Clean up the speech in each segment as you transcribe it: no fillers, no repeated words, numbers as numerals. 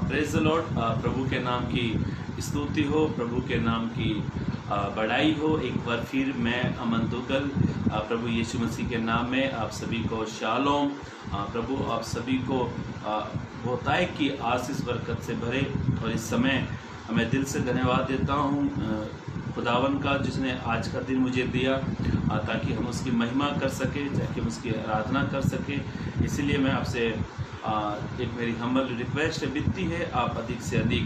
Praise the Lord. प्रभु के नाम की स्तुति हो, प्रभु के नाम की बढ़ाई हो। एक बार फिर मैं अमन दुगल प्रभु यीशु मसीह के नाम में आप सभी को शालोम। प्रभु आप सभी को बहुताय की आशीष बरकत से भरे। और इस समय मैं दिल से धन्यवाद देता हूँ खुदावन का, जिसने आज का दिन मुझे दिया ताकि हम उसकी महिमा कर सके, ताकि हम उसकी आराधना कर सके। इसीलिए मैं आपसे एक मेरी हम्बल रिक्वेस्ट विनती है, आप अधिक से अधिक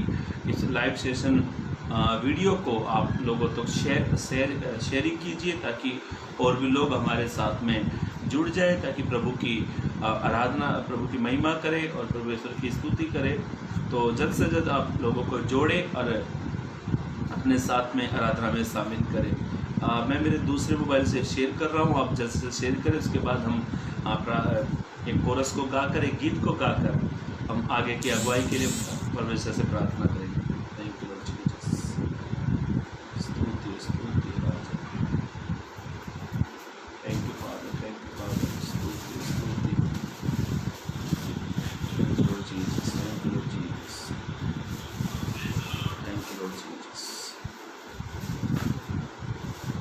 इस लाइव सेशन वीडियो को आप लोगों तक शेयरिंग कीजिए, ताकि और भी लोग हमारे साथ में जुड़ जाए, ताकि प्रभु की आराधना, प्रभु की महिमा करें और परमेश्वर की स्तुति करें। तो जल्द से जल्द आप लोगों को जोड़े और अपने साथ में आराधना में शामिल करें। मैं मेरे दूसरे मोबाइल से शेयर कर रहा हूँ, आप जल्द से शेयर करें। उसके बाद हम एक कोरस को गाकर, एक गीत को गाकर हम आगे की अगुवाई के लिए परमेश्वर से प्रार्थना करेंगे। Thank you Lord Jesus. स्तुति स्तुति राजा, थैंक यू फादर, स्तुति स्तुति, thank you Lord Jesus, thank you Lord Jesus, thank you Lord Jesus.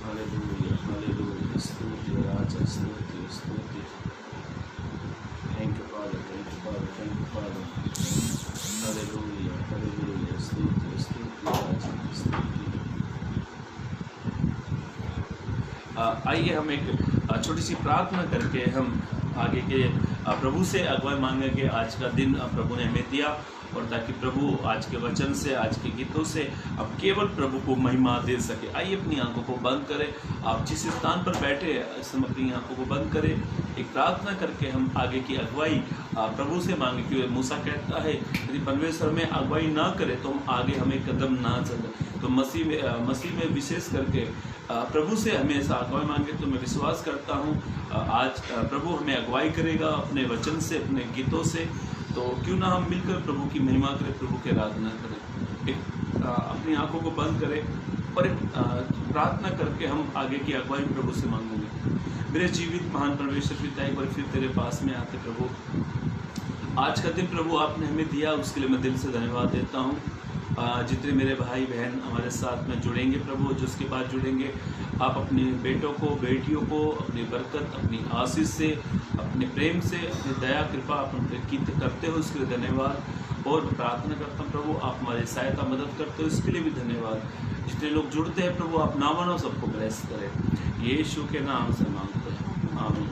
Hallelujah hallelujah, स्तुति राजा, स्तुति स्तुति, thank you father, thank you father, thank you father. Hallelujah hallelujah, स्तुति स्तुति राजा, स्तुति। आइए हम एक छोटी सी प्रार्थना करके हम आगे के प्रभु से अगुवाई मांगेंगे। आज का दिन प्रभु ने हमें दिया, और ताकि प्रभु आज के वचन से, आज के गीतों से अब केवल प्रभु को महिमा दे सके। आइए अपनी आंखों को बंद करें। आप जिस स्थान पर बैठे हैं इस समय अपनी आंखों को बंद करें। एक प्रार्थना करके हम आगे की अगुवाई प्रभु से मांगे, क्योंकि मूसा कहता है यदि परमेश्वर में अगुवाई ना करे तो हम आगे हमें कदम ना चले। तो मसीह में विशेष करके प्रभु से हमेशा अगुवाई मांगे। तो मैं विश्वास करता हूँ आज प्रभु हमें अगुवाई करेगा अपने वचन से, अपने गीतों से। तो क्यों ना हम मिलकर प्रभु की महिमा करें, प्रभु की आराधना करें। एक अपनी आंखों को बंद करें और एक प्रार्थना करके हम आगे की अगुवाई प्रभु से मांगेंगे। मेरे जीवित महान परमेश्वर पिता, एक बार फिर तेरे पास में आते प्रभु, आज का दिन प्रभु आपने हमें दिया, उसके लिए मैं दिल से धन्यवाद देता हूँ। जितने मेरे भाई बहन हमारे साथ में जुड़ेंगे प्रभु, जिसके बाद जुड़ेंगे, आप अपने बेटों को, बेटियों को अपनी बरकत, अपनी आशीष से, अपने प्रेम से, अपनी दया कृपा आप करते हो, उसके लिए धन्यवाद। और प्रार्थना करता हूँ प्रभु आप हमारी सहायता मदद करते हो, इसके लिए भी धन्यवाद। जितने लोग जुड़ते हैं प्रभु आप नाम मानो, सबको ब्लेस करें, यीशु के नाम से मांगते हैं, आमीन।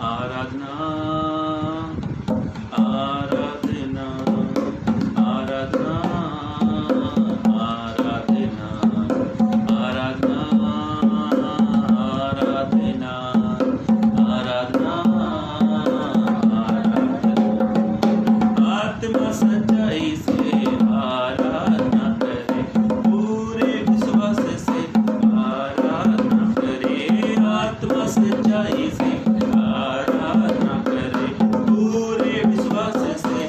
आराधना आराधना आराधना आराधना आराधना आराधना आराधना आराधना, आत्मा सच्चाई से आराधना करे, पूरे विश्वास से आराधना करे, आत्मा सच्चाई से आराधना करे, पूरे विश्वास से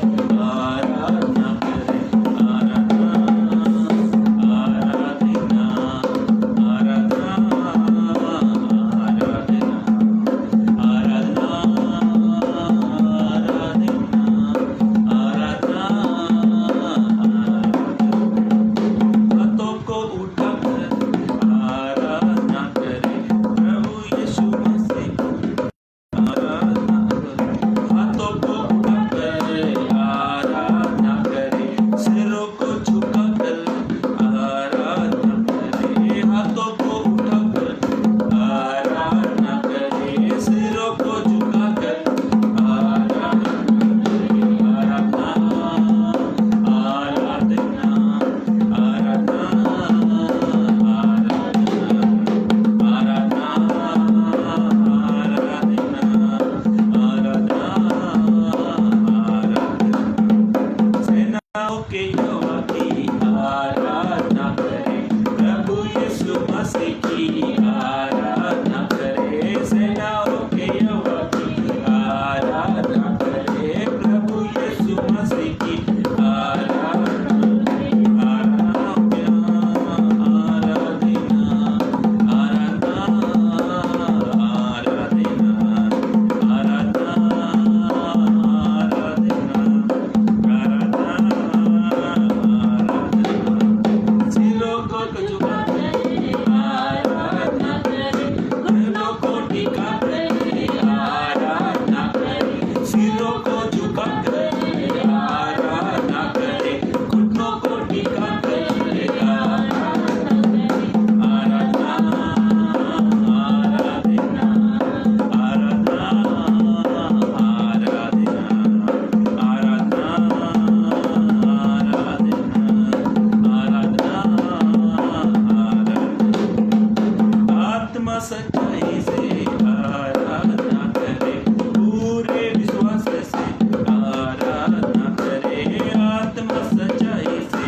आत्मा सच्चाई से आराधना करे, पूरे विश्वास से आराधना करे, आत्मा सच्चाई से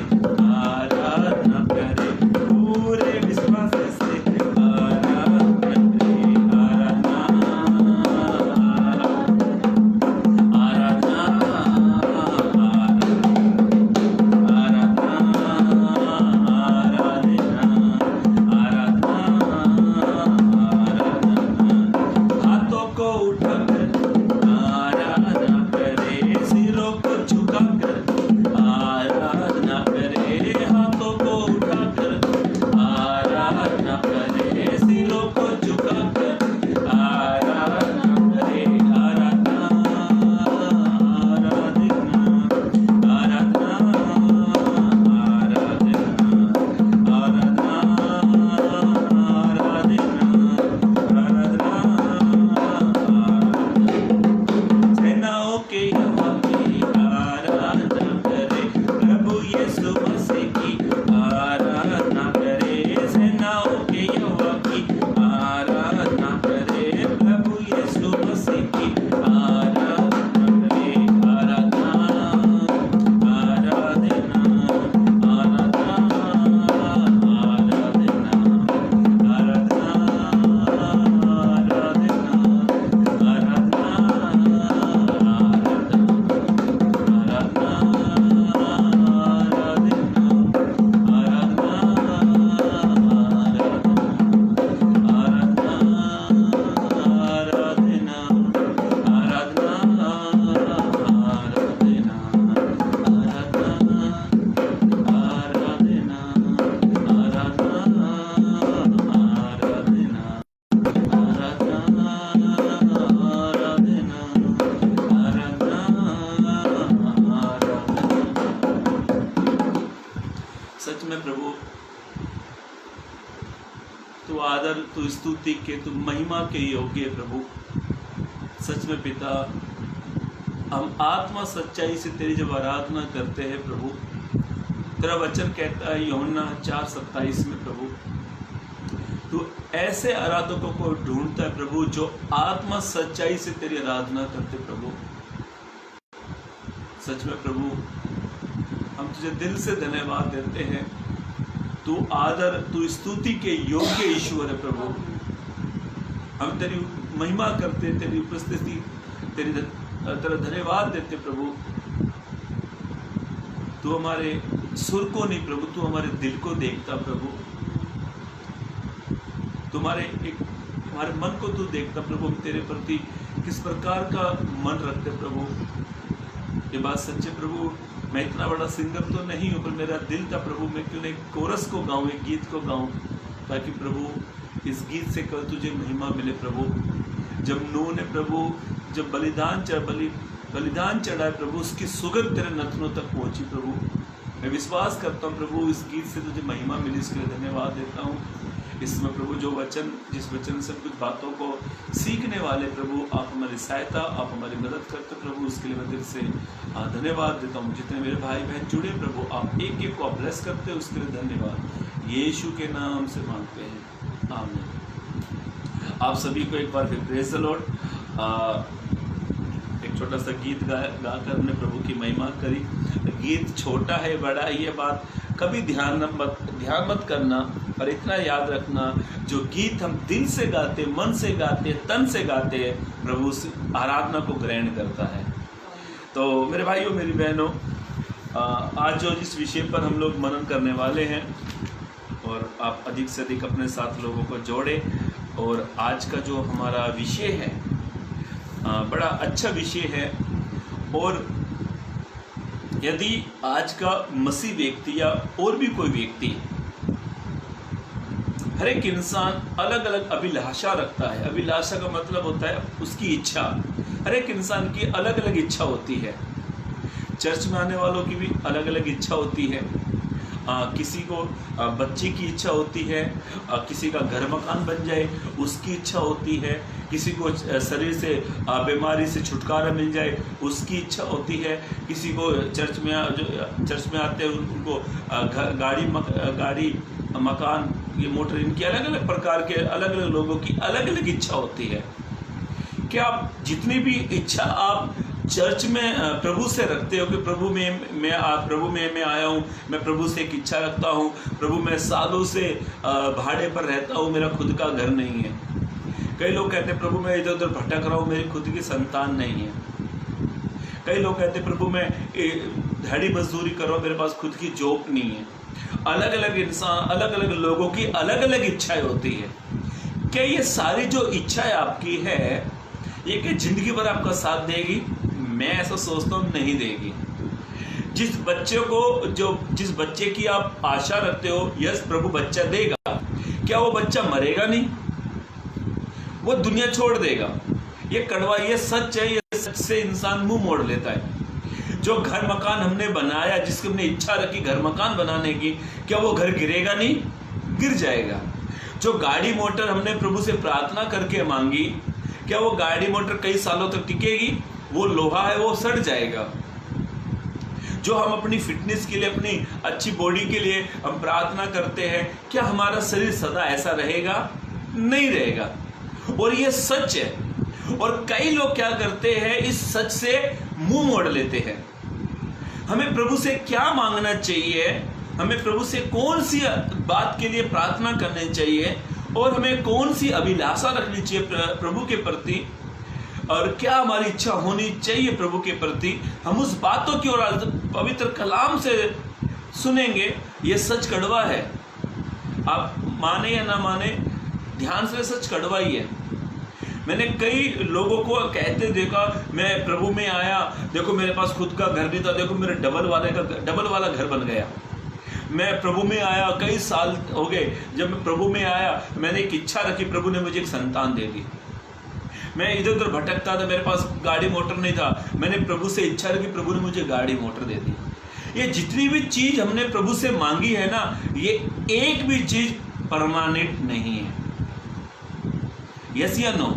आराधना करे, पूरे विश्वास से आराधना करे, हाथों को उठाकर आराधना करे, सिरों को झुकाकर आराधना करे, हाथों को उठाकर आराधना करे, सिरों को झुकाकर आराधना करे, आराधना आराधना आराधना आराधना सेनाओं के यहोवा की आराधना करे, प्रभु यीशु मसीह की आराधना करे, सेनाओं के यहोवा की आराधना करे, प्रभु यीशु मसीह की आराधना करे, आराधना आराधना आराधना आराधना सच में प्रभु तू आदर, तू स्तुति के, तू महिमा के योग्य है प्रभु। सच में पिता, हम आत्मा सच्चाई से तेरी जब आराधना करते हैं प्रभु, तेरा वचन कहता है यूहन्ना 4:27 में प्रभु, तू ऐसे आराधकों को ढूंढता है प्रभु जो आत्मा सच्चाई से तेरी आराधना करते प्रभु। सच में प्रभु, हम तुझे दिल से धन्यवाद देते हैं। तू आदर, तू स्तुति के योग्य ईश्वर है प्रभु। हम तेरी महिमा करते, तेरी उपस्थिति, तेरा धन्यवाद देते प्रभु। तू हमारे सुर को नहीं प्रभु, तू हमारे दिल को देखता प्रभु। हमारे मन को तू देखता प्रभु, तेरे प्रति किस प्रकार का मन रखते प्रभु। ये बात सच्चे प्रभु, मैं इतना बड़ा सिंगर तो नहीं हूँ, पर मेरा दिल था प्रभु, मैं क्यों नहीं कोरस को गाऊँ, एक गीत को गाऊँ, ताकि प्रभु इस गीत से कल तुझे महिमा मिले प्रभु। जब नूह ने प्रभु जब बलिदान चढ़ाए प्रभु, उसकी सुगंध तेरे नथनों तक पहुँची प्रभु। मैं विश्वास करता हूँ प्रभु, इस गीत से तुझे महिमा मिली, इसके लिए धन्यवाद देता हूँ। इसमें प्रभु जिस वचन से कुछ बातों को सीखने वाले प्रभु, आप हमारी सहायता, आप हमारी मदद करते प्रभु, उसके लिए मैं दिल से धन्यवाद देता हूँ। जितने मेरे भाई बहन जुड़े प्रभु, आप एक एक को ब्लेस करते हैं, उसके लिए धन्यवाद। यीशु के नाम से मांगते हैं, आमीन। आप सभी को एक बार फिर प्रेज द लॉर्ड। एक छोटा सा गीत गाकर हमने प्रभु की महिमा करी। गीत छोटा है बड़ा है, ये बात कभी ध्यान मत करना, पर इतना याद रखना, जो गीत हम दिल से गाते, मन से गाते, तन से गाते हैं, प्रभु उस आराधना को ग्रहण करता है। तो मेरे भाइयों, मेरी बहनों, आज जो जिस विषय पर हम लोग मनन करने वाले हैं, और आप अधिक से अधिक अपने साथ लोगों को जोड़े। और आज का जो हमारा विषय है बड़ा अच्छा विषय है। और यदि आज का मसीह व्यक्ति या और भी कोई व्यक्ति, हर एक इंसान अलग अलग अभिलाषा रखता है। अभिलाषा का मतलब होता है उसकी इच्छा। हर एक इंसान की अलग अलग इच्छा होती है। चर्च में आने वालों की भी अलग अलग इच्छा होती है। किसी को बच्चे की इच्छा होती है, किसी का घर मकान बन जाए उसकी इच्छा होती है, किसी को शरीर से बीमारी से छुटकारा मिल जाए उसकी इच्छा होती है, किसी को चर्च में आते हैं उनको गाड़ी मकान ये मोटर, इनकी अलग अलग प्रकार के, अलग अलग लोगों की अलग अलग इच्छा होती है। क्या आप जितनी भी इच्छा आप चर्च में प्रभु से रखते हो कि प्रभु में मैं आया हूँ, मैं प्रभु से एक इच्छा रखता हूँ, प्रभु मैं सालों से भाड़े पर रहता हूँ, मेरा खुद का घर नहीं है। कई लोग कहते हैं प्रभु मैं इधर उधर भटक रहा हूँ, मेरी खुद की संतान नहीं है। कई लोग कहते हैं प्रभु मैं दिहाड़ी मजदूरी कर रहा हूँ, मेरे पास खुद की जॉब नहीं है। अलग अलग इंसान, अलग अलग लोगों की अलग अलग इच्छाएं होती है। क्या ये सारी जो इच्छाएं आपकी है ये कि जिंदगी भर आपका साथ देगी? मैं ऐसा सोचता हूँ नहीं देगी। जिस बच्चे की आप आशा रखते हो, यस प्रभु बच्चा देगा, क्या वो बच्चा मरेगा नहीं? वो दुनिया छोड़ देगा। ये कड़वा, ये सच है। ये सच से इंसान मुंह मोड़ लेता है। जो घर मकान हमने बनाया, जिसकी हमने इच्छा रखी घर मकान बनाने की, क्या वो घर गिरेगा नहीं? गिर जाएगा। जो गाड़ी मोटर हमने प्रभु से प्रार्थना करके मांगी, क्या वो गाड़ी मोटर कई सालों तक टिकेगी? वो लोहा है, वो सड़ जाएगा। जो हम अपनी फिटनेस के लिए, अपनी अच्छी बॉडी के लिए हम प्रार्थना करते हैं, क्या हमारा शरीर सदा ऐसा रहेगा? नहीं रहेगा। और ये सच है। और कई लोग क्या करते हैं, इस सच से मुंह मोड़ लेते हैं। हमें प्रभु से क्या मांगना चाहिए, हमें प्रभु से कौन सी बात के लिए प्रार्थना करनी चाहिए, और हमें कौन सी अभिलाषा रखनी चाहिए प्रभु के प्रति, और क्या हमारी इच्छा होनी चाहिए प्रभु के प्रति, हम उस बातों की ओर पवित्र कलाम से सुनेंगे। ये सच कड़वा है, आप माने या ना माने, ध्यान से सच कड़वा ही है। मैंने कई लोगों को कहते देखा, मैं प्रभु में आया, देखो मेरे पास खुद का घर नहीं था, देखो मेरे डबल वाला घर बन गया। मैं प्रभु में आया, कई साल हो गए, जब मैं प्रभु में आया मैंने एक इच्छा रखी, प्रभु ने मुझे एक संतान दे दी। मैं इधर उधर भटकता था, मेरे पास गाड़ी मोटर नहीं था, मैंने प्रभु से इच्छा रखी, प्रभु ने मुझे गाड़ी मोटर दे दी। ये जितनी भी चीज हमने प्रभु से मांगी है ना, ये एक भी चीज परमानेंट नहीं है। यस या नो?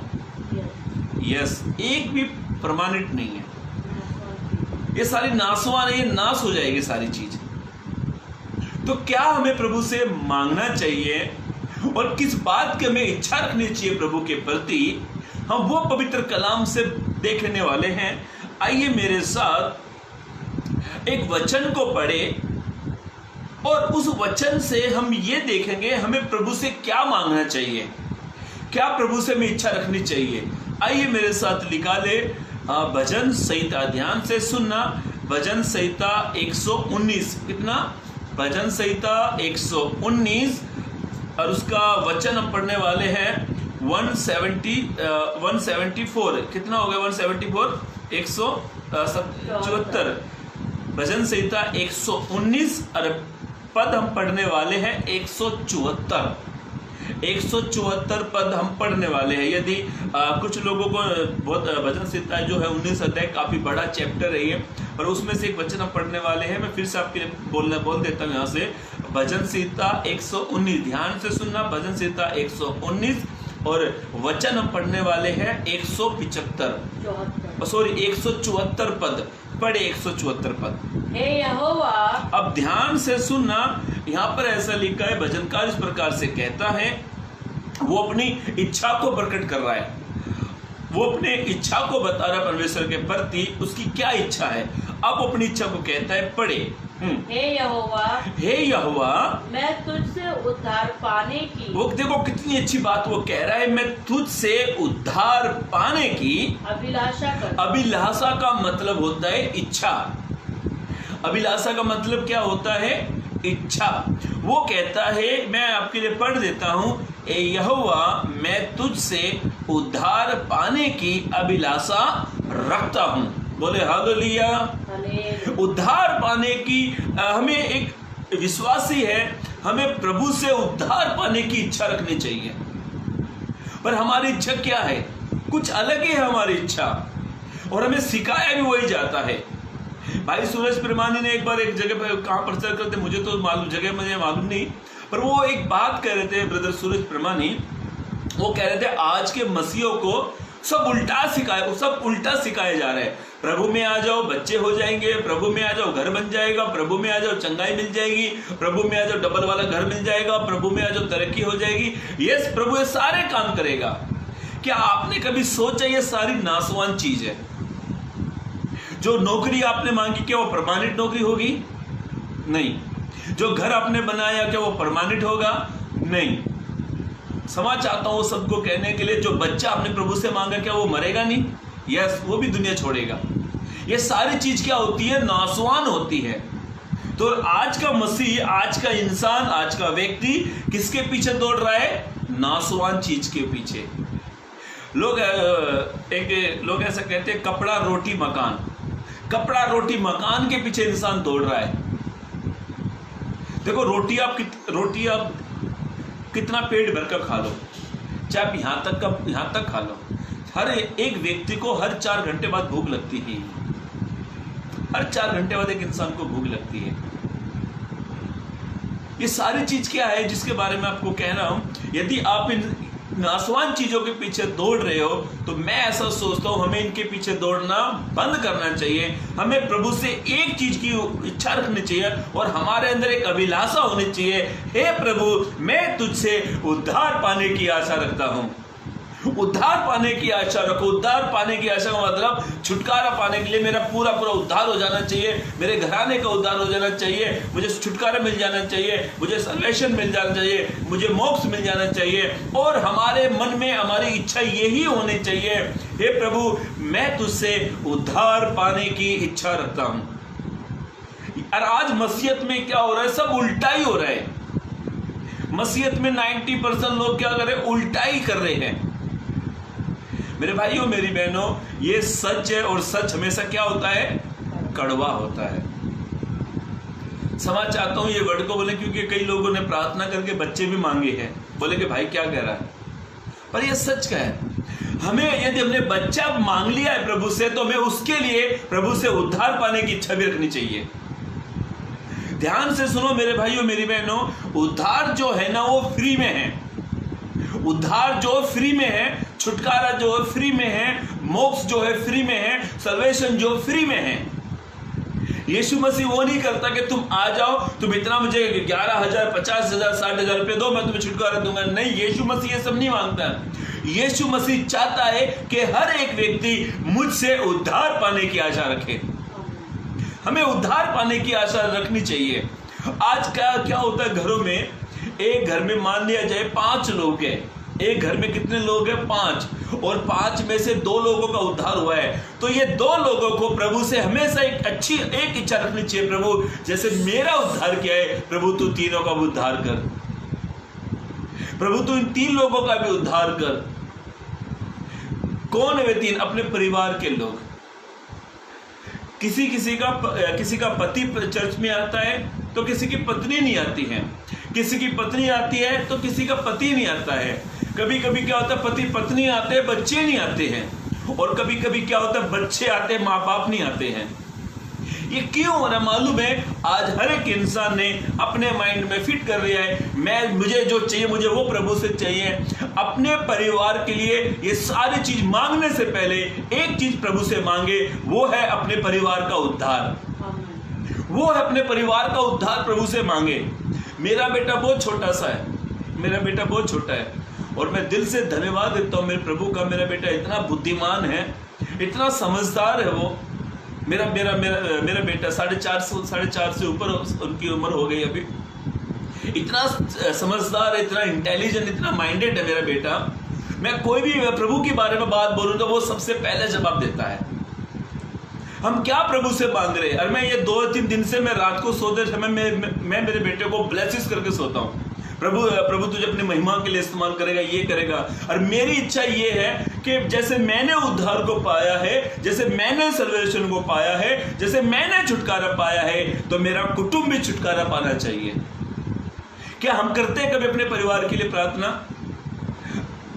यस, एक भी परमानेंट नहीं है। ये सारी नासवान है, ये नाश हो जाएगी सारी चीज। तो क्या हमें प्रभु से मांगना चाहिए और किस बात की हमें इच्छा रखनी चाहिए प्रभु के प्रति, हम वो पवित्र कलाम से देखने वाले हैं। आइए मेरे साथ एक वचन को पढ़े और उस वचन से हम ये देखेंगे हमें प्रभु से क्या मांगना चाहिए, क्या प्रभु से हमें इच्छा रखनी चाहिए। आइए मेरे साथ निकाले भजन संहिता, ध्यान से सुनना। भजन संहिता 119, कितना? भजन संहिता 119 और उसका वचन हम पढ़ने वाले हैं 174। कितना हो गया? 174, 174। भजन संहिता 119 और पद हम पढ़ने वाले हैं 174। 174 पद हम पढ़ने वाले हैं। यदि कुछ लोगों को बहुत भजन संहिता जो है 19 अध्याय काफी बड़ा चैप्टर है ये, और उसमें से एक वचन हम पढ़ने वाले हैं। मैं फिर से आपके लिए बोल देता हूँ यहाँ से। भजन संहिता 119, ध्यान से सुनना। भजन संहिता 119 और वचन हम पढ़ने वाले हैं 174 पद। पढ़े 174 पद। हे यहोवा, अब ध्यान से सुनना, यहाँ पर ऐसा लिखा है, भजनकार इस प्रकार से कहता है, वो अपनी इच्छा को प्रकट कर रहा है, वो अपने इच्छा को बता रहा है परमेश्वर के प्रति, उसकी क्या इच्छा है। अब अपनी इच्छा को कहता है, पढ़े। हे यहोवा, मैं तुझसे उद्धार पाने की, वो देखो कितनी अच्छी बात वो कह रहा है, मैं तुझसे उद्धार पाने की अभिलाषा कर। अभिलाषा का मतलब होता है इच्छा। अभिलाषा का मतलब क्या होता है? इच्छा। वो कहता है, मैं आपके लिए पढ़ देता हूं, ए यहोवा, मैं तुझसे उद्धार पाने की अभिलाषा रखता हूं। बोले हालेलुया। उद्धार पाने की हमें एक विश्वासी है, हमें प्रभु से उद्धार पाने की इच्छा रखनी चाहिए। पर हमारी इच्छा क्या है? कुछ अलग ही है हमारी इच्छा, और हमें सिखाया भी वही जाता है। भाई सूरज प्रेमानी ने एक बार एक जगह पर, कहाँ प्रचार करते मुझे तो जगह मुझे मालूम नहीं, पर वो एक बात कह रहे थे, ब्रदर सूरज प्रेमानी, वो कह रहे थे आज के मसीहों को सब उल्टा सिखाया जा रहा है। प्रभु में आ जाओ, बच्चे हो जाएंगे, प्रभु में आ जाओ, घर बन जाएगा, प्रभु में आ जाओ, चंगाई मिल जाएगी, प्रभु में आ जाओ, डबल वाला घर मिल जाएगा, प्रभु में आ जाओ, तरक्की हो जाएगी। यस, प्रभु ये सारे काम करेगा। क्या आपने कभी सोचा ये सारी नासवान चीज है? जो नौकरी आपने मांगी, क्या वो परमानेंट नौकरी होगी? नहीं। जो घर आपने बनाया, क्या वो परमानेंट होगा? नहीं। क्षमा चाहता हूं सबको कहने के लिए, जो बच्चा आपने प्रभु से मांगा, क्या वो मरेगा नहीं? यस, वो भी दुनिया छोड़ेगा। ये सारी चीज क्या होती है? नासवान होती है। तो आज का मसीह, आज का इंसान, आज का व्यक्ति किसके पीछे दौड़ रहा है? नासवान चीज के पीछे। लोग ऐसा कहते हैं, कपड़ा रोटी मकान। कपड़ा रोटी मकान के पीछे इंसान दौड़ रहा है। देखो, रोटी आप कितना पेट भरकर खा लो, चाहे आप यहां तक खा लो, हर एक व्यक्ति को हर 4 घंटे बाद भूख लगती है। हर 4 घंटे बाद एक इंसान को भूख लगती है। ये सारी चीज क्या है जिसके बारे में आपको कह रहा हूं? यदि आप इन नासवान चीजों के पीछे दौड़ रहे हो, तो मैं ऐसा सोचता हूं हमें इनके पीछे दौड़ना बंद करना चाहिए। हमें प्रभु से एक चीज की इच्छा रखनी चाहिए और हमारे अंदर एक अभिलाषा होनी चाहिए, हे प्रभु, मैं तुझसे उद्धार पाने की आशा रखता हूं। उद्धार पाने की आशा रखो। उद्धार पाने की आशा का मतलब छुटकारा पाने के लिए मेरा पूरा उद्धार हो जाना चाहिए, मेरे घराने का उद्धार हो जाना चाहिए, मुझे छुटकारा मिल जाना चाहिए, मुझे सल्वेशन मिल जाना चाहिए, मुझे मोक्ष मिल जाना चाहिए। और हमारे मन में हमारी इच्छा यही होनी चाहिए, हे प्रभु, मैं तुझसे उद्धार पाने की इच्छा रखता हूं। और आज मसीहत में क्या हो रहा है? सब उल्टा ही हो रहा है। मसीहत में 90% लोग क्या कर रहे हैं? उल्टा ही कर रहे हैं। मेरे भाइयों, मेरी बहनों, ये सच है और सच हमेशा क्या होता है? कड़वा होता है। क्षमा चाहता हूं ये वर्ड को बोले, क्योंकि कई लोगों ने प्रार्थना करके बच्चे भी मांगे हैं। बोले कि भाई क्या कह रहा है? पर ये सच का है। हमें यदि हमने बच्चा मांग लिया है प्रभु से, तो हमें उसके लिए प्रभु से उद्धार पाने की इच्छा भी रखनी चाहिए। ध्यान से सुनो मेरे भाइयों, मेरी बहनों, उद्धार जो है ना, वो फ्री में है। उद्धार जो फ्री में है, छुटकारा जो फ्री में है, मोक्ष जो है फ्री में है, सल्वेशन जो फ्री में है। यीशु मसीह वो नहीं करता कि तुम आ जाओ, तुम इतना मुझे 11,000, 50,000, 60,000 रुपये दो, मैं तुम्हें छुटकारा दूंगा। नहीं, यीशु मसीह ये सब नहीं मांगता। यीशु मसीह चाहता है कि हर एक व्यक्ति मुझसे उद्धार पाने की आशा रखे। हमें उद्धार पाने की आशा रखनी चाहिए। आज क्या होता है घरों में? एक घर में मान लिया जाए 5 लोग हैं। एक घर में कितने लोग हैं? 5। और 5 में से 2 लोगों का उद्धार हुआ है, तो ये 2 लोगों को प्रभु से हमेशा एक इच्छा रखनी चाहिए, प्रभु जैसे मेरा उद्धार किया है, प्रभु तू तीनों का भी उद्धार कर। प्रभु तू इन 3 लोगों का भी उद्धार कर। कौन है वे 3? अपने परिवार के लोग। किसी का पति चर्च में आता है तो किसी की पत्नी नहीं आती है, किसी की पत्नी आती है तो किसी का पति नहीं आता है। कभी कभी क्या होता है, पति पत्नी आते हैं, बच्चे नहीं आते हैं। और कभी कभी क्या होता है, बच्चे आते हैं, माँ बाप नहीं आते हैं। ये क्यों हो रहा मालूम है? आज हर एक इंसान ने अपने माइंड में फिट कर लिया है, मुझे जो चाहिए मुझे वो प्रभु से चाहिए। अपने परिवार के लिए ये सारी चीज मांगने से पहले एक चीज प्रभु से मांगे, वो है अपने परिवार का उद्धार। वो है अपने परिवार का उद्धार प्रभु से मांगे। मेरा बेटा बहुत छोटा सा है, मेरा बेटा बहुत छोटा है, और मैं दिल से धन्यवाद देता हूँ मेरे प्रभु का। मेरा बेटा इतना बुद्धिमान है, इतना समझदार है। वो मेरा बेटा 4.5 से ऊपर उनकी उम्र हो गई अभी। इतना समझदार है, इतना इंटेलिजेंट, इतना माइंडेड है मेरा बेटा। मैं कोई भी प्रभु के बारे में बात बोलूँ तो वो सबसे पहले जवाब देता है। हम क्या प्रभु से मांग रहे हैं? और मैं ये 2-3 दिन से मैं रात को सोते समय मैं मेरे बेटे को ब्लेसिस करके सोता हूँ। प्रभु तुझे अपनी महिमा के लिए इस्तेमाल करेगा, ये करेगा। और मेरी इच्छा ये है कि जैसे मैंने उद्धार को पाया है, जैसे मैंने सल्वेशन को पाया है, जैसे मैंने छुटकारा पाया है, तो मेरा कुटुंब भी छुटकारा पाना चाहिए। क्या हम करते हैं कभी अपने परिवार के लिए प्रार्थना?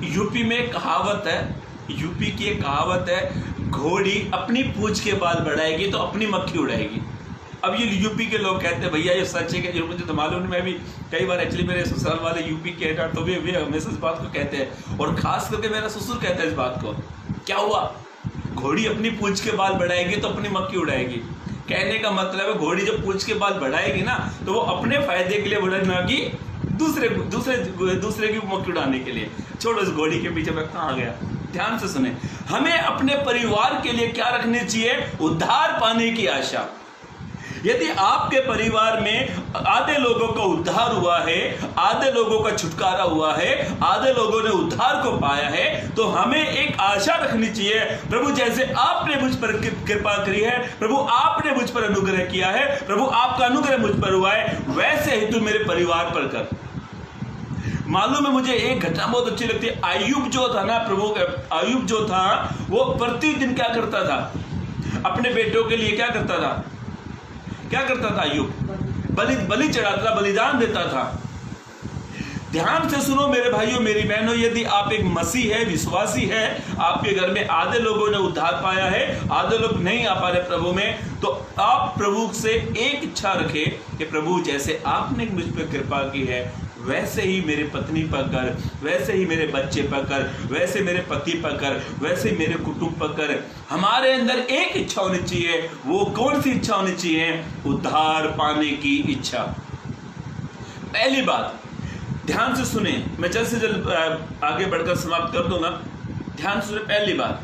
यूपी में कहावत है, यूपी की एक कहावत है, घोड़ी अपनी पूंछ के बाल बढ़ाएगी तो अपनी मक्खी उड़ाएगी। अब ये यूपी के लोग कहते हैं भैया ये सच है कि मुझे तो मालूम नहीं। मैं भी कई बार एक्चुअली मेरे ससुराल वाले यूपी के हैं, तो वे हमेशा इस बात को कहते हैं, और खास करके मेरा ससुर कहता है इस बात को। क्या हुआ? घोड़ी अपनी पूंछ के बाल बढ़ाएगी तो अपनी मक्खी उड़ाएगी। कहने का मतलब है घोड़ी जब पूंछ के बाल बढ़ाएगी ना तो वो अपने फायदे के लिए बढ़ाएगी, ना कि दूसरे की मक्खी उड़ाने के लिए। छोड़ो इस घोड़ी के पीछे मैं कहाँ गया। ध्यान से सुने, हमें अपने परिवार के लिए क्या रखनी चाहिए? उद्धार पाने की आशा। यदि आपके परिवार में आधे लोगों का उद्धार हुआ है, आधे लोगों का छुटकारा हुआ है, आधे लोगों ने उद्धार को पाया है, तो हमें एक आशा रखनी चाहिए, प्रभु जैसे आपने मुझ पर कृपा करी है, प्रभु आपने मुझ पर अनुग्रह किया है, प्रभु आपका अनुग्रह मुझ पर हुआ है, वैसे ही तू मेरे परिवार पर कर। मालूम है मुझे एक घटना बहुत अच्छी लगती है। अय्यूब जो था ना, अय्यूब जो था वो प्रतिदिन क्या करता था? अपने बेटों के लिए क्या करता था? अय्यूब बलि चढ़ाता था, बलिदान देता था। ध्यान से सुनो मेरे भाइयों मेरी बहनों, यदि आप एक मसीह है, विश्वासी है, आपके घर में आधे लोगों ने उद्धार पाया है, आधे लोग नहीं आ पा रहे प्रभु में, तो आप प्रभु से एक इच्छा रखें कि प्रभु जैसे आपने मुझ पर कृपा की है वैसे ही मेरे पत्नी पर कर, वैसे ही मेरे बच्चे पर कर, वैसे मेरे पति पर कर, वैसे ही मेरे कुटुंब पर कर। हमारे अंदर एक इच्छा होनी चाहिए। वो कौन सी इच्छा होनी चाहिए? उद्धार पाने की इच्छा। पहली बात ध्यान से सुने, मैं जल्द से जल्द आगे बढ़कर समाप्त कर दूंगा। ध्यान से सुने, पहली बात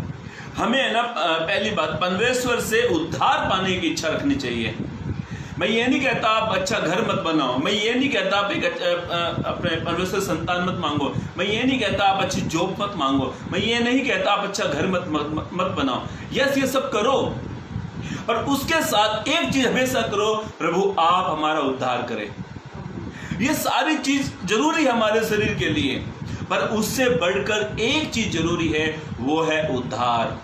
हमें है ना, पहली बात परमेश्वर से उद्धार पाने की इच्छा रखनी चाहिए। मैं ये नहीं कहता आप अच्छा घर मत बनाओ, मैं ये नहीं कहता आप एक अपने परमेश्वर संतान मत मांगो, मैं ये नहीं कहता आप अच्छी जॉब मत मांगो, मैं ये नहीं कहता आप अच्छा घर मत बनाओ। यस, ये सब करो, पर उसके साथ एक चीज हमेशा करो, प्रभु आप हमारा उद्धार करें। ये सारी चीज जरूरी है हमारे शरीर के लिए, पर उससे बढ़कर एक चीज जरूरी है, वो है उद्धार।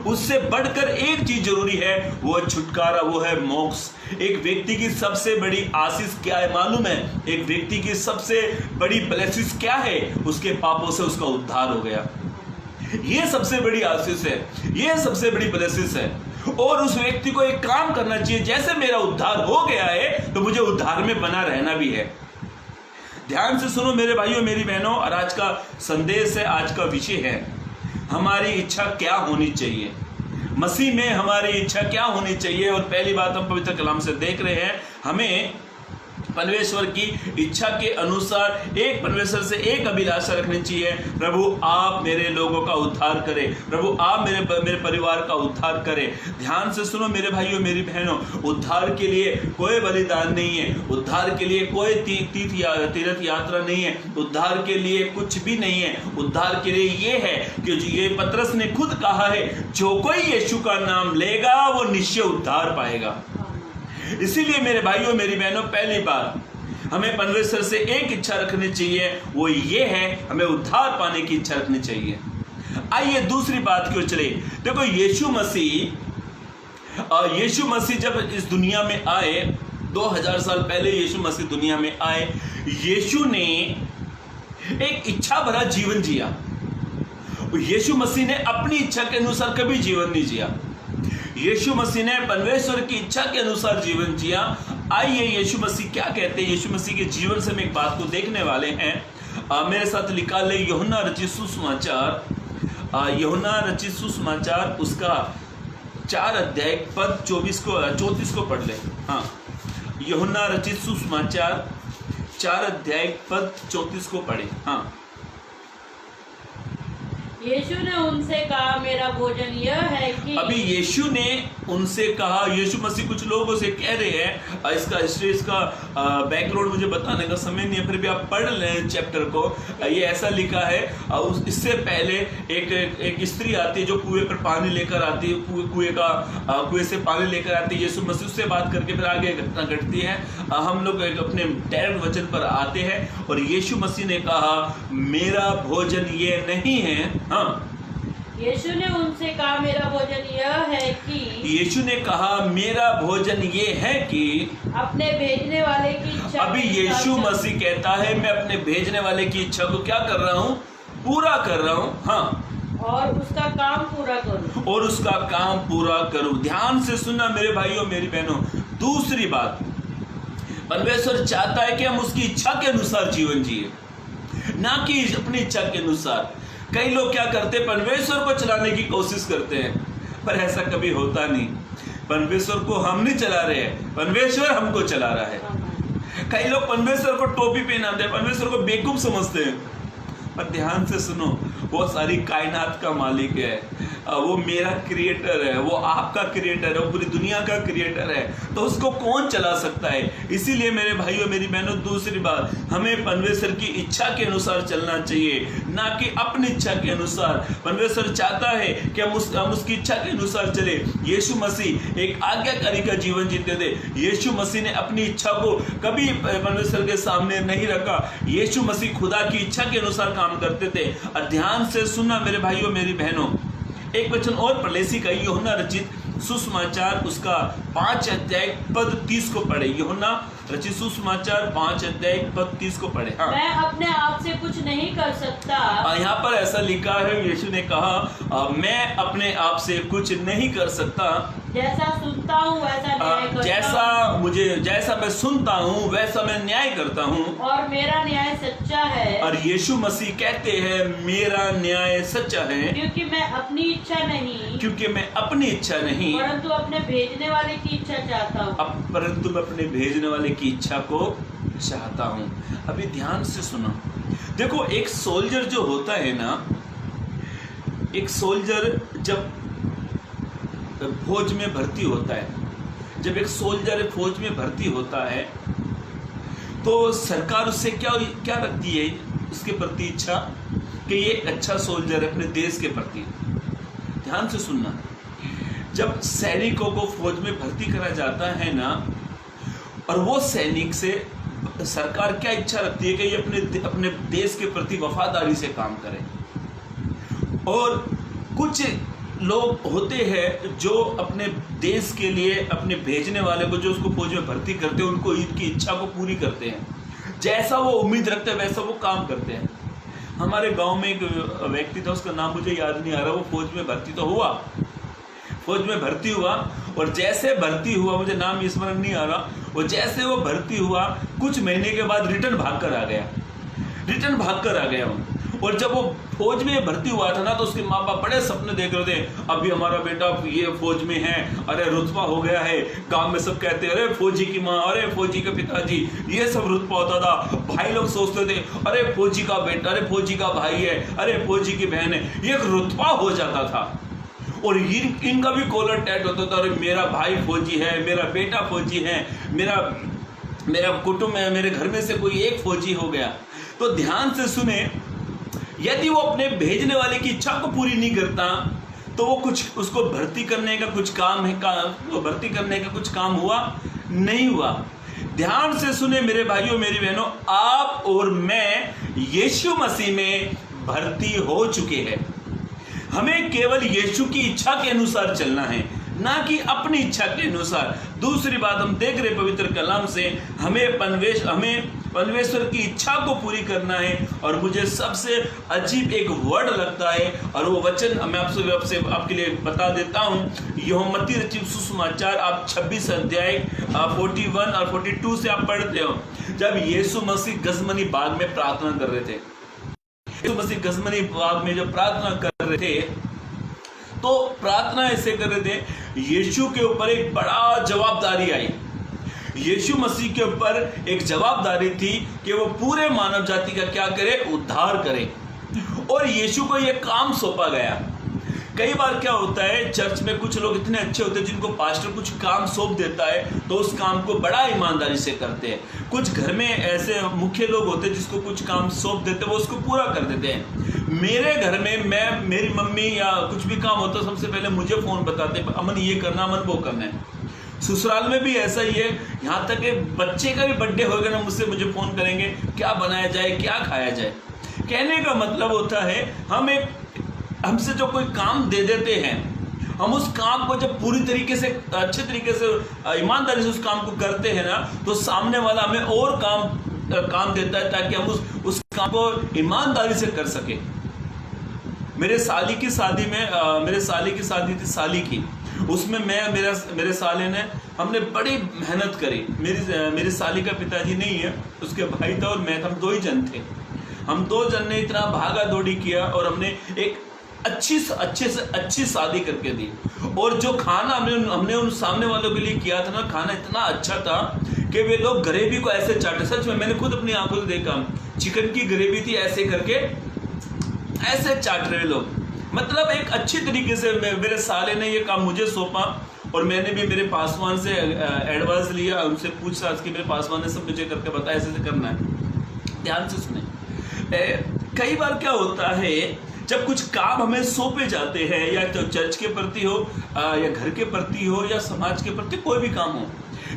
उससे बढ़कर एक चीज जरूरी है, वो छुटकारा, वो है मोक्ष। एक व्यक्ति की सबसे बड़ी आशीष क्या है मालूम है? एक व्यक्ति की सबसे बड़ी ब्लेसिंग क्या है? उसके पापों से उसका उद्धार हो गया। ये सबसे बड़ी आशीष है, ये सबसे बड़ी ब्लेसिंग है। और उस व्यक्ति को एक काम करना चाहिए, जैसे मेरा उद्धार हो गया है तो मुझे उद्धार में बना रहना भी है। ध्यान से सुनो मेरे भाइयों मेरी बहनों, और आज का संदेश है, आज का विषय है हमारी इच्छा क्या होनी चाहिए, मसीह में हमारी इच्छा क्या होनी चाहिए। और पहली बात हम पवित्र कलाम से देख रहे हैं, हमें परमेश्वर की इच्छा के अनुसार एक परमेश्वर से एक अभिलाषा रखनी चाहिए, प्रभु आप मेरे लोगों का उद्धार करें, प्रभु आप मेरे परिवार का उद्धार करें। ध्यान से सुनो मेरे भाइयों मेरी बहनों, उद्धार के लिए कोई बलिदान नहीं है, उद्धार के लिए कोई तीर्थ यात्रा नहीं है, उद्धार के लिए कुछ भी नहीं है। उद्धार के लिए ये है कि ये पतरस ने खुद कहा है, जो कोई यीशु का नाम लेगा वो निश्चय उद्धार पाएगा। इसीलिए मेरे भाइयों मेरी बहनों, पहली बात हमें परमेश्वर से एक इच्छा रखनी चाहिए, वो ये है हमें उद्धार पाने की इच्छा रखनी चाहिए। आइए दूसरी बात की ओर चले। देखो यीशु मसीह जब इस दुनिया में आए, 2000 साल पहले यीशु मसीह दुनिया में आए, यीशु ने एक इच्छा भरा जीवन जिया। यीशु मसीह ने अपनी इच्छा के अनुसार कभी जीवन नहीं जिया, यीशु मसीह ने परमेश्वर की इच्छा के अनुसार जीवन जिया। आइए यीशु मसीह क्या कहते हैं, यीशु मसीह के जीवन से हम एक बात को देखने वाले हैं। मेरे साथ लिखा ले यूहन्ना रचित सुसमाचार, यूहन्ना रचित सुसमाचार उसका 4 अध्याय पद 34 को पढ़ ले। हाँ, यूहन्ना रचित सुसमाचार 4 अध्याय पद 34 को पढ़े। हाँ, यीशु ने उनसे कहा मेरा भोजन यह है कि, अभी यीशु ने उनसे कहा, यीशु मसीह कुछ लोगों से कह रहे हैं, इसका हिस्ट्री, इसका बैकग्राउंड मुझे बताने का समय नहीं है, फिर भी आप पढ़ लें चैप्टर को। ये ऐसा लिखा है, इससे पहले एक स्त्री आती है जो कुएं पर पानी लेकर आती है, कुएं से पानी लेकर आती है। यीशु मसीह उससे बात करके फिर आगे घटना घटती है। हम लोग अपने डायरेक्ट वचन पर आते हैं, और यीशु मसीह ने कहा मेरा भोजन ये नहीं है। हाँ, यीशु ने उनसे कहा मेरा भोजन यह है कि, यीशु ने कहा मेरा भोजन ये है कि अपने भेजने वाले की इच्छा। अभी यीशु मसीह कहता है मैं अपने भेजने वाले की इच्छा को क्या कर रहा हूँ? पूरा कर रहा हूँ। हाँ, और उसका काम पूरा करूँ, और उसका काम पूरा करूँ। ध्यान से सुनना मेरे भाइयों मेरी बहनों, दूसरी बात, परमेश्वर चाहता है कि हम उसकी इच्छा के अनुसार जीवन जिए। ना कि अपनी इच्छा के अनुसार। कई लोग क्या करते हैं, परमेश्वर को चलाने की कोशिश करते हैं, पर ऐसा कभी होता नहीं। परमेश्वर को हम नहीं चला रहे हैं, परमेश्वर हमको चला रहा है। कई लोग परमेश्वर को टोपी पहनाते हैं, परमेश्वर को बेवकूफ समझते हैं, पर ध्यान से सुनो, वो सारी कायनात का मालिक है, वो मेरा क्रिएटर है, वो आपका क्रिएटर है, वो पूरी दुनिया का क्रिएटर है, तो उसको कौन चला सकता है। इसीलिए मेरे भाइयों मेरी बहनों, दूसरी बात, हमें परमेश्वर की इच्छा के अनुसार चलना चाहिए, ना कि अपनी इच्छा के अनुसार। परमेश्वर चाहता है कि हम उसकी इच्छा के अनुसार चले। यीशु मसीह एक आज्ञाकारी का जीवन जीते थे। यीशु मसीह ने अपनी इच्छा को कभी परमेश्वर के सामने नहीं रखा। यीशु मसीह खुदा की इच्छा के अनुसार काम करते थे। और ध्यान से सुनना मेरे भाइयों मेरी बहनों, एक वचन और पलेसी का, यूहन्ना रचित सुसमाचार उसका 5 अध्याय पद 30 को पढ़े। यूहन्ना रचित सुसमाचार 5 अध्याय पद 30 को पढ़े। हाँ, मैं अपने आप से कुछ नहीं कर सकता। यहाँ पर ऐसा लिखा है, यीशु ने कहा मैं अपने आप से कुछ नहीं कर सकता, जैसा सुनता हूँ वैसा न्याय करता हूँ। जैसा मैं सुनता हूँ वैसा मैं न्याय करता हूँ, और मेरा न्याय सच्चा है। और यीशु मसीह कहते हैं मेरा न्याय सच्चा है, क्योंकि मैं अपनी इच्छा नहीं, क्योंकि मैं अपनी इच्छा नहीं, परंतु अपने भेजने वाले की इच्छा चाहता हूँ। परंतु मैं अपने भेजने वाले की इच्छा को चाहता हूँ। अभी ध्यान से सुनो, देखो एक सोल्जर जो होता है ना, एक सोल्जर जब फौज में भर्ती होता है, जब एक सोल्जर फौज में भर्ती होता है, तो सरकार उससे क्या रखती है उसके प्रति इच्छा, कि ये अच्छा सोल्जर है अपने देश के प्रति। ध्यान से सुनना, जब सैनिकों को फौज में भर्ती करा जाता है ना, और वो सैनिक से सरकार क्या इच्छा रखती है कि ये अपने देश के प्रति वफादारी से काम करे। और कुछ लोग होते हैं जो अपने देश के लिए अपने भेजने वाले को, जो उसको फौज में भर्ती करते हैं, उनको इनकी इच्छा को पूरी करते हैं, जैसा वो उम्मीद रखते हैं वैसा वो काम करते हैं। हमारे गांव में एक व्यक्ति था, उसका नाम मुझे याद नहीं आ रहा, वो फौज में भर्ती तो हुआ, फौज में भर्ती हुआ, और जैसे भर्ती हुआ, मुझे नाम स्मरण नहीं आ रहा, और जैसे वो भर्ती हुआ कुछ महीने के बाद रिटर्न भाग कर आ गया। और जब वो फौज में भर्ती हुआ था ना, तो उसके माँ बाप बड़े सपने देख रहे थे, अभी हमारा बेटा ये फौज में है, अरे रुतबा हो गया है। गांव में सब कहते हैं अरे फौजी की माँ, अरे फौजी के पिताजी, ये सब रुतबा होता था। भाई लोग सोचते थे अरे फौजी का बेटा, अरे फौजी का भाई है, अरे फौजी की बहन है, ये एक रुतबा हो जाता था। और इनका भी कॉलर टैट होता था, अरे मेरा भाई फौजी है, मेरा बेटा फौजी है, मेरा कुटुंब है, मेरे घर में से कोई एक फौजी हो गया। तो ध्यान से सुने, यदि वो अपने भेजने वाले की इच्छा को पूरी नहीं करता, तो वो कुछ उसको भर्ती करने का कुछ काम है, भर्ती करने का कुछ काम हुआ नहीं हुआ। ध्यान से सुने मेरे भाइयों मेरी बहनों, आप और मैं यीशु मसीह में भर्ती हो चुके हैं। हमें केवल यीशु की इच्छा के अनुसार चलना है, ना कि अपनी इच्छा के अनुसार। दूसरी बात हम देख रहे पवित्र कलाम से, हमें परमेश्वर की इच्छा को पूरी करना है। और मुझे सबसे अजीब एक वर्ड लगता है, और वो वचन मैं आपके लिए बता देता हूँ। यूहन्ना मत्ती रचित सुसमाचार आप 26 अध्याय 41 और 42 से आप पढ़ते हो, जब यीशु मसीह गसमनी बाग में प्रार्थना कर रहे थे। यीशु मसीह गसमनी बाग में जब प्रार्थना कर रहे थे, तो प्रार्थना ऐसे कर रहे थे, यीशु के ऊपर एक बड़ा जवाबदारी आई। यीशु मसीह के ऊपर एक जवाबदारी थी कि वो पूरे मानव जाति का क्या करे, उद्धार करे। और यीशु को यह काम सौंपा गया। कई बार क्या होता है, चर्च में कुछ लोग इतने अच्छे होते हैं, जिनको पास्टर कुछ काम सौंप देता है तो उस काम को बड़ा ईमानदारी से करते हैं। कुछ घर में ऐसे मुख्य लोग होते हैं जिसको कुछ काम सौंप देते हैं, वो उसको पूरा कर देते हैं। मेरे घर में मेरी मम्मी या कुछ भी काम होता है, सबसे पहले मुझे फोन बताते हैं, अमन ये करना, अमन वो करना है। ससुराल में भी ऐसा ही है, यहाँ तक कि बच्चे का भी बर्थडे होगा ना, मुझे फोन करेंगे क्या बनाया जाए, क्या खाया जाए। कहने का मतलब होता है, हमसे जो कोई काम दे देते हैं, हम उस काम को जब पूरी तरीके से, अच्छे तरीके से, ईमानदारी से उस काम को करते हैं ना, तो सामने वाला हमें और काम देता है, ताकि हम उस काम को ईमानदारी से कर सके। मेरे साली की शादी थी, साली की, उसमें मेरे साले ने, हमने बड़ी मेहनत करी। मेरी साली का पिताजी नहीं है, उसके भाई था और मैं था, हम 2 ही जन थे। हम 2 जन ने इतना भागा दौड़ी किया और हमने एक अच्छे से अच्छी शादी करके दी। और जो खाना हमने उन सामने वालों के लिए किया था ना, खाना इतना अच्छा था कि वे लोग ग्रेवी को ऐसे चाटे। सच में मैंने खुद अपनी आंखों से देखा, चिकन की ग्रेवी थी, ऐसे करके ऐसे चाट रहे लोग। मतलब एक अच्छी तरीके से मेरे साले ने ये काम मुझे सौंपा और मैंने भी मेरे पासवान से एडवांस लिया, उनसे पूछा कि मेरे पासवान ने सब मुझे करके बताया ऐसे करना है। ध्यान से सुने, कई बार क्या होता है जब कुछ काम हमें सौंपे जाते हैं, या तो चर्च के प्रति हो या घर के प्रति हो या समाज के प्रति कोई भी काम हो,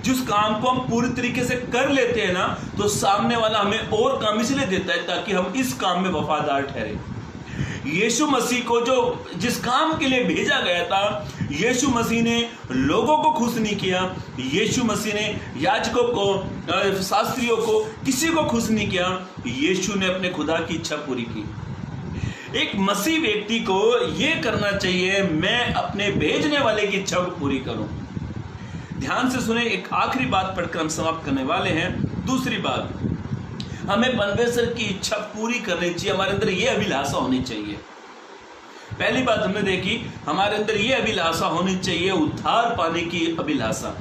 जिस काम को हम पूरी तरीके से कर लेते हैं ना, तो सामने वाला हमें और काम इसलिए देता है ताकि हम इस काम में वफादार ठहरे। यीशु मसीह को जो जिस काम के लिए भेजा गया था, यीशु मसीह ने लोगों को खुश नहीं किया। यीशु मसीह ने याजकों को, शास्त्रियों को, किसी को खुश नहीं किया। यीशु ने अपने खुदा की इच्छा पूरी की। एक मसीह व्यक्ति को यह करना चाहिए, मैं अपने भेजने वाले की इच्छा को पूरी करूं। ध्यान से सुने, एक आखिरी बात पढ़कर हम समाप्त करने वाले हैं। दूसरी बात, हमें परमेश्वर की इच्छा पूरी करनी चाहिए, हमारे अंदर यह अभिलाषा होनी चाहिए। पहली बात हमने देखी, हमारे अंदर यह अभिलाषा होनी चाहिए, उद्धार पाने की अभिलाषा।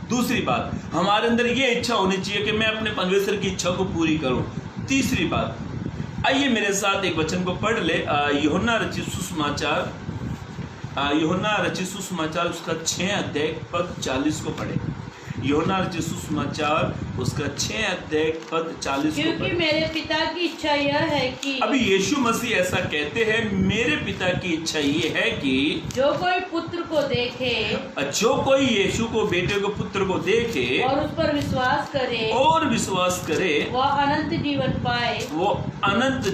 दूसरी बात, हमारे अंदर यह इच्छा होनी चाहिए कि मैं अपने परमेश्वर की इच्छा को पूरी करूं। तीसरी बात, आइए मेरे साथ एक वचन को पढ़ ले, यूहन्ना रचित सुसमाचार उसका 6 अध्याय पद 40 को पढ़े। यूहन्ना रचित सुसमाचार उसका 6 अध्याय पद 40 को पढ़े। क्योंकि मेरे पिता की इच्छा यह है कि, अभी यीशु मसीह ऐसा कहते हैं, मेरे पिता की इच्छा ये है कि जो कोई पुत्र को देखे, जो कोई यीशु को, बेटे को, पुत्र को देखे और उस पर विश्वास करे, वह अनंत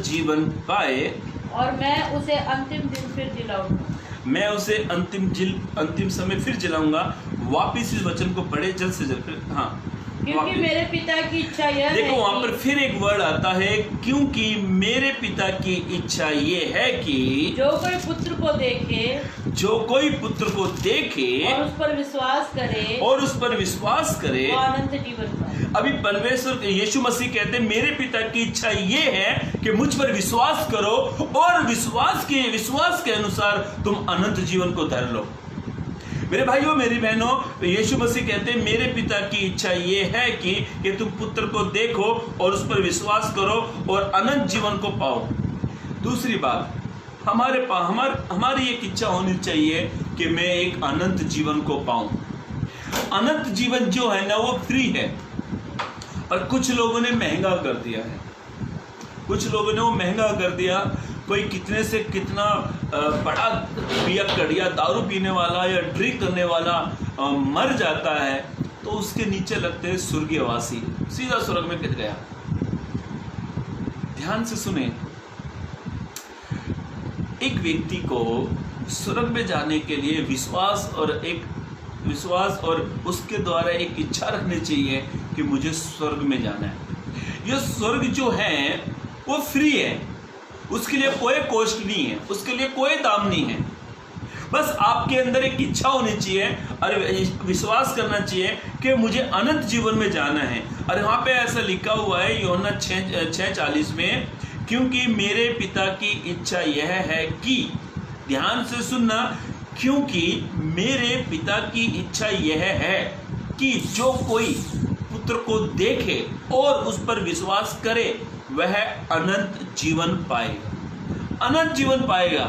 जीवन पाए, और मैं उसे अंतिम दिन फिर जिलाऊंगा। मैं उसे अंतिम समय फिर जिलाऊंगा। वापिस इस वचन को पढ़े जल्द से जल्द। हाँ, क्योंकि मेरे पिता की इच्छा यह है, देखो वहां पर फिर एक वर्ड आता है, क्योंकि मेरे पिता की इच्छा ये है कि जो कोई पुत्र को देखे और उस पर विश्वास करे, वो अनंत जीवन पाए। अभी परमेश्वर यीशु मसीह कहते हैं, मेरे पिता की इच्छा ये है कि मुझ पर विश्वास करो और विश्वास के अनुसार तुम अनंत जीवन को धर लो। मेरे भाइयों, मेरी बहनों, यीशु मसीह कहते हैं, मेरे पिता की इच्छा ये है कि तुम पुत्र को देखो और उस पर विश्वास करो और अनंत जीवन को पाओ। दूसरी बात, हमारी एक इच्छा होनी चाहिए कि मैं एक अनंत जीवन को पाऊं। अनंत जीवन जो है ना, वो फ्री है, और कुछ लोगों ने महंगा कर दिया है। कुछ लोगों ने वो महंगा कर दिया। कोई कितने से कितना बड़ा पियक्कड़ या दारू पीने वाला या ड्रिंक करने वाला मर जाता है, तो उसके नीचे लगते हैं स्वर्गीयवासी, सीधा स्वर्ग में गिर गया। ध्यान से सुने, एक व्यक्ति को स्वर्ग में जाने के लिए विश्वास और उसके द्वारा एक इच्छा रखनी चाहिए कि मुझे स्वर्ग में जाना है। यह स्वर्ग जो है वो फ्री है, उसके लिए कोई कॉस्ट नहीं है, उसके लिए कोई दाम नहीं है। बस आपके अंदर एक इच्छा होनी चाहिए और विश्वास करना चाहिए कि मुझे अनंत जीवन में जाना है। और वहाँ पे ऐसा लिखा हुआ है यूहन्ना 6:40 में, क्योंकि मेरे पिता की इच्छा यह है कि, ध्यान से सुनना, क्योंकि मेरे पिता की इच्छा यह है कि जो कोई पुत्र को देखे और उस पर विश्वास करे वह अनंत जीवन पाएगा। अनंत जीवन पाएगा।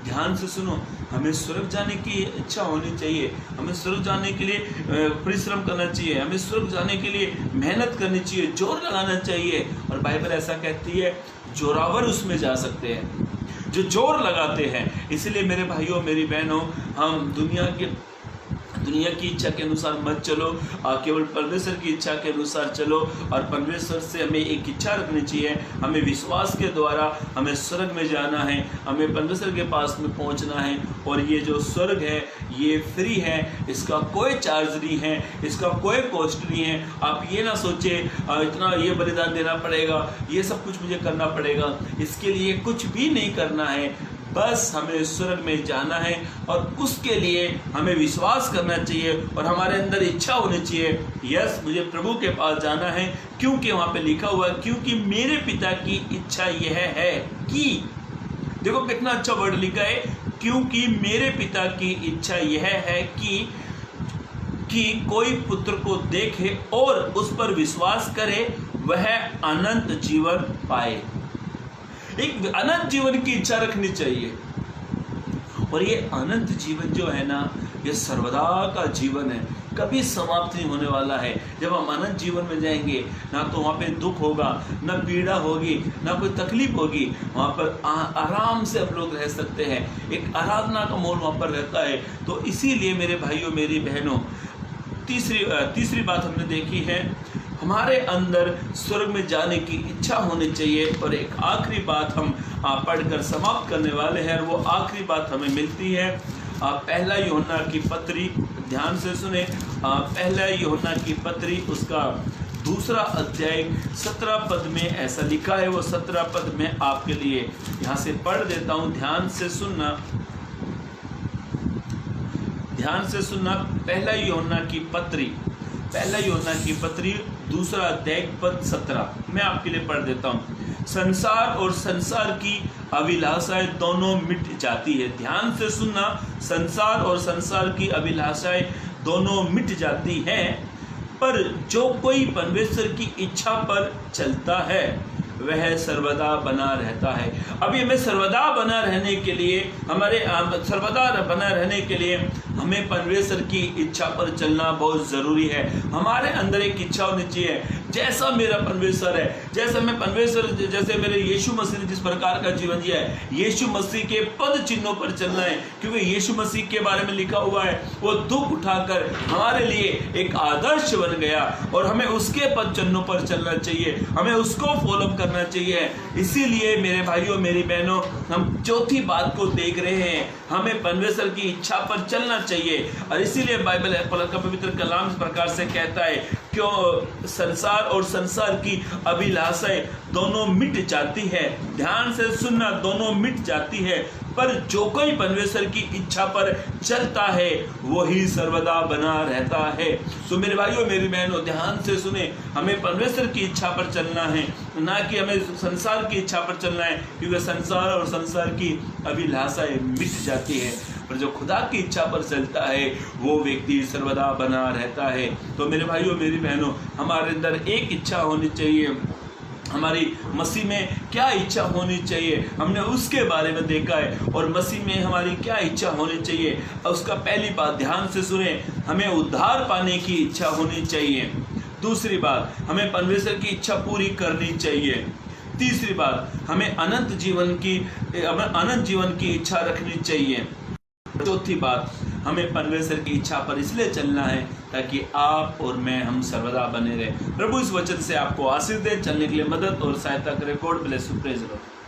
ध्यान से सुनो, हमें स्वर्ग जाने की इच्छा होनी चाहिए, हमें स्वर्ग जाने के लिए परिश्रम करना चाहिए, हमें स्वर्ग जाने के लिए मेहनत करनी चाहिए, जोर लगाना चाहिए। और बाइबल ऐसा कहती है, जोरावर उसमें जा सकते हैं जो जोर लगाते हैं। इसलिए मेरे भाइयों, मेरी बहनों, हम दुनिया की इच्छा के अनुसार मत चलो, केवल परमेश्वर की इच्छा के अनुसार चलो। और परमेश्वर से हमें एक इच्छा रखनी चाहिए, हमें विश्वास के द्वारा हमें स्वर्ग में जाना है, हमें परमेश्वर के पास में पहुंचना है। और ये जो स्वर्ग है ये फ्री है, इसका कोई चार्ज नहीं है, इसका कोई कॉस्ट नहीं है। आप ये ना सोचे इतना ये बलिदान देना पड़ेगा, ये सब कुछ मुझे करना पड़ेगा। इसके लिए कुछ भी नहीं करना है, बस हमें स्वर्ग में जाना है और उसके लिए हमें विश्वास करना चाहिए और हमारे अंदर इच्छा होनी चाहिए, यस मुझे प्रभु के पास जाना है, क्योंकि वहाँ पे लिखा हुआ है क्योंकि मेरे पिता की इच्छा यह है कि, देखो कितना अच्छा वर्ड लिखा है, क्योंकि मेरे पिता की इच्छा यह है कि कोई पुत्र को देखे और उस पर विश्वास करे वह अनंत जीवन पाए। एक अनंत जीवन की इच्छा रखनी चाहिए और ये अनंत जीवन जो है ना, ये सर्वदा का जीवन है, कभी समाप्त नहीं होने वाला है। जब हम अनंत जीवन में जाएंगे ना तो वहाँ पे दुख होगा, ना पीड़ा होगी, ना कोई तकलीफ होगी, वहाँ पर आराम से हम लोग रह सकते हैं, एक आराधना का मोल वहाँ पर रहता है। तो इसीलिए मेरे भाइयों मेरी बहनों, तीसरी बात हमने देखी है, हमारे अंदर स्वर्ग में जाने की इच्छा होनी चाहिए। और एक आखिरी बात हम पढ़कर समाप्त करने वाले हैं, और वो आखिरी बात हमें मिलती है पहला यूहन्ना की पत्री, ध्यान से सुने, पहला यूहन्ना की पत्री उसका 2 अध्याय 17 पद में ऐसा लिखा है। वो 17 पद में आपके लिए यहाँ से पढ़ देता हूँ, ध्यान से सुनना, ध्यान से सुनना। पहला यूहन्ना की पत्री 2 अध्याय पद 17 मैं आपके लिए पढ़ देता हूँ। संसार और संसार की अभिलाषाएं दोनों मिट जाती है, ध्यान से सुनना, संसार और संसार की अभिलाषाएं दोनों मिट जाती हैं, पर जो कोई परमेश्वर की इच्छा पर चलता है वह सर्वदा बना रहता है। अभी हमें सर्वदा बना रहने के लिए, हमें परमेश्वर की इच्छा पर चलना बहुत ज़रूरी है। हमारे अंदर एक इच्छा होनी चाहिए, जैसा मेरा परमेश्वर है, जैसे मेरे यीशु मसीह ने जिस प्रकार का जीवन जिया है, यीशु मसीह के पद चिन्हों पर चलना है, क्योंकि यीशु मसीह के बारे में लिखा हुआ है वो दुख उठाकर हमारे लिए एक आदर्श बन गया और हमें उसके पद चिन्हों पर चलना चाहिए, हमें उसको फॉलो करना चाहिए। इसीलिए मेरे भाइयों मेरी बहनों, हम चौथी बात को देख रहे हैं, हमें परमेश्वर की इच्छा पर चलना चाहिए। और इसीलिए बाइबल का पवित्र कलाम इस प्रकार से कहता है, क्यों संसार और संसार की अभिलाषाएं दोनों मिट जाती है, ध्यान से सुनना, दोनों मिट जाती है, पर जो कोई परमेश्वर की इच्छा पर चलता है वही सर्वदा बना रहता है। तो मेरे भाइयों मेरी बहनों ध्यान से सुने, हमें परमेश्वर की इच्छा पर चलना है, ना कि हमें संसार की इच्छा पर चलना है, क्योंकि संसार और संसार की अभिलाषाएं मिट जाती है, पर जो खुदा की इच्छा पर चलता है वो व्यक्ति सर्वदा बना रहता है। तो मेरे भाइयों मेरी बहनों, हमारे अंदर एक इच्छा होनी चाहिए, हमारी मसीह में क्या इच्छा होनी चाहिए, हमने उसके बारे में देखा है। और मसीह में हमारी क्या इच्छा होनी चाहिए, उसका पहली बात ध्यान से सुने, हमें उद्धार पाने की इच्छा होनी चाहिए। दूसरी बात, हमें परमेश्वर की इच्छा पूरी करनी चाहिए। तीसरी बात, हमें अनंत जीवन की इच्छा रखनी चाहिए। चौथी बात, हमें परमेश्वर की इच्छा पर इसलिए चलना है ताकि आप और मैं हम सर्वदा बने रहे। प्रभु इस वचन से आपको आशीष दे, चलने के लिए मदद और सहायता करे। God bless you, praise the Lord.